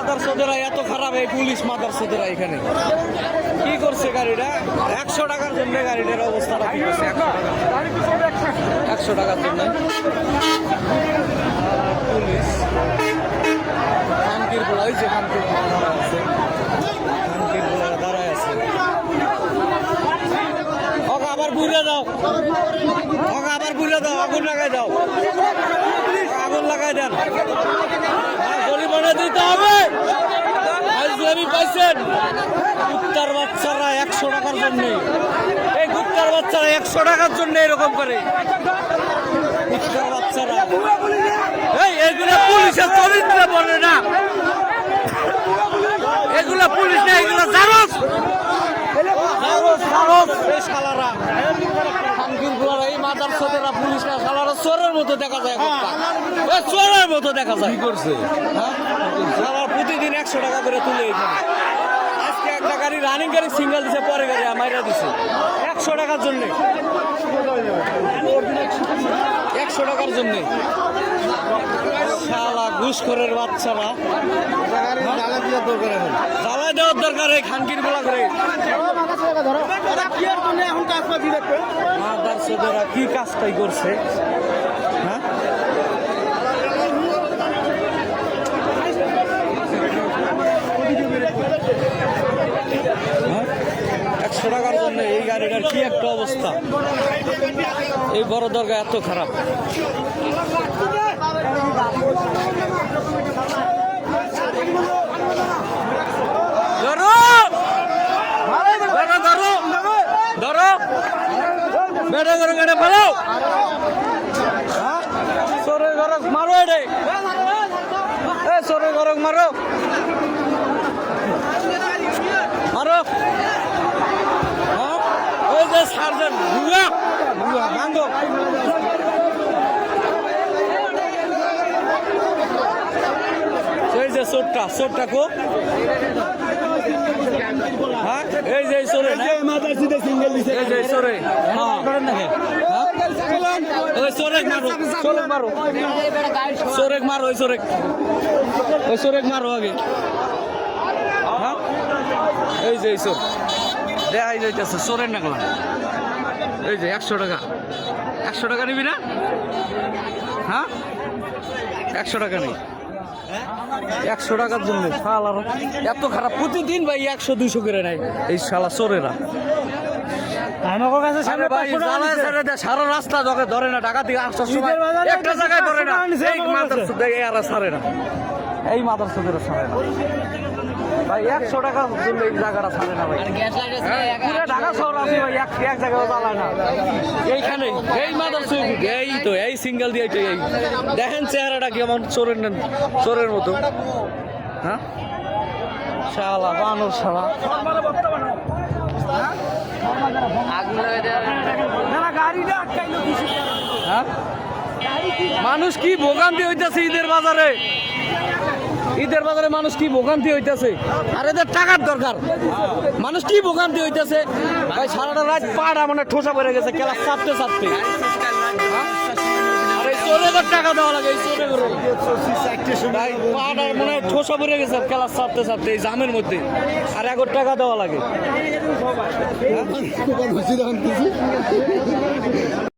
মাদারচোদেরা এত খারাপ, এই পুলিশ মাদারচোদেরা এখানে কি করছে গাড়িটা 100 টাকার জন্য, গাড়িটার অবস্থাটা কি করছে 100 টাকার জন্য পুলিশ খানকির পোলা, ওই যে খানকির পোলা দাঁড়ায় আছে, খানকির পোলা দাঁড়ায় আছে। আবার বুঝে দাও, আবার বুঝে দাও, আগুন লাগাই দাও, আগুন লাগাই দেন, জরিমানা দিতে হবে। পাইছেন কুত্তার বাচ্চারা 100 টাকার জন্য, এই কুত্তার বাচ্চারা 100 টাকার জন্য এরকম করে, কুত্তার বাচ্চারা। এইগুলো পুলিশের চরিত্রে বলে না, এগুলো পুলিশ না, এগুলো জারজ, এই শালারা খানকির পোলারা, এই মাদারচোদেরা পুলিশ না, শালারা চোরের মতো দেখা যায়, চোরের মতো দেখা যায়। কি করছে শালারা প্রতিদিন 100 টাকা করে তুলে এখানে। আজকে একটা গাড়ি রানিং গাড়ি সিঙ্গেল দিছে, পরে গাড়ি মাইরা দিছে 100 টাকার জন্য, 100 টাকার জন্য। শালা ঘুষখোরের বাচ্চারা, জ্বালা দেওয়ার দরকার এই খানকির পোলা করে। মাদারচোদেরা কি কাজটাই করছে, হ্যাঁ 100 টাকার জন্য এই গাড়িটার কি একটা অবস্থা, এই বড় দরগা এত খারাপ। মারো এটাই, সরে গরক মারো, মারো, ওই যে সার্জেন্ট ভাঙ্গো, এই যে চোরটা কো, হ্যাঁ এই যে চোরে, এই যে চোরে, চোরেক মারো, ওই চোরেক মারো আগে, হ্যাঁ এই যে চোর দেখাই যাইতেছে, চোরের নাকলা, এই যে 100 টাকা, 100 টাকা নিবি না, হ্যাঁ 100 টাকা নেই, 100 টাকার জন্য শালা এত খারাপ। প্রতিদিন ভাই 100-200 করে নেয় এই শালা চোরেরা। সারা রাস্তা ধরে না, টাকা দিয়ে আসার সময় একটা জায়গায় ধরে না, ছাড়ে না, এই মাদারচোদেরা ছাড়ে না ভাই, 100 টাকার জন্য এই জায়গাটা ছাড়ে না ভাই। পুরো ঢাকা শহর আছে ভাই, এক জায়গায় চালায় না এইখানে, এই মাদারচোদ, এই তো এই সিঙ্গেল দিয়ে এই দেখেন চেহারাটা কেমন, চোরের মতো, হ্যাঁ শালা বানর শালা। মানুষ কি ভোগান্তি হইতেছে ঈদের বাজারে, মানুষ কি ভোগান্তি হইতেছে, আর এদের টাকার দরকার, মানুষ কি ভোগান্তি হইতেছে ভাই, সারাটা রাত পাড়া মানে ঠোসা পড়ে গেছে ক্লাস চাপতে, টাকা দেওয়া লাগে, মানে ঠোসা পড়ে গেছে ক্লাস চাপতে এই জামের মধ্যে, আর 1 টাকা দেওয়া লাগে।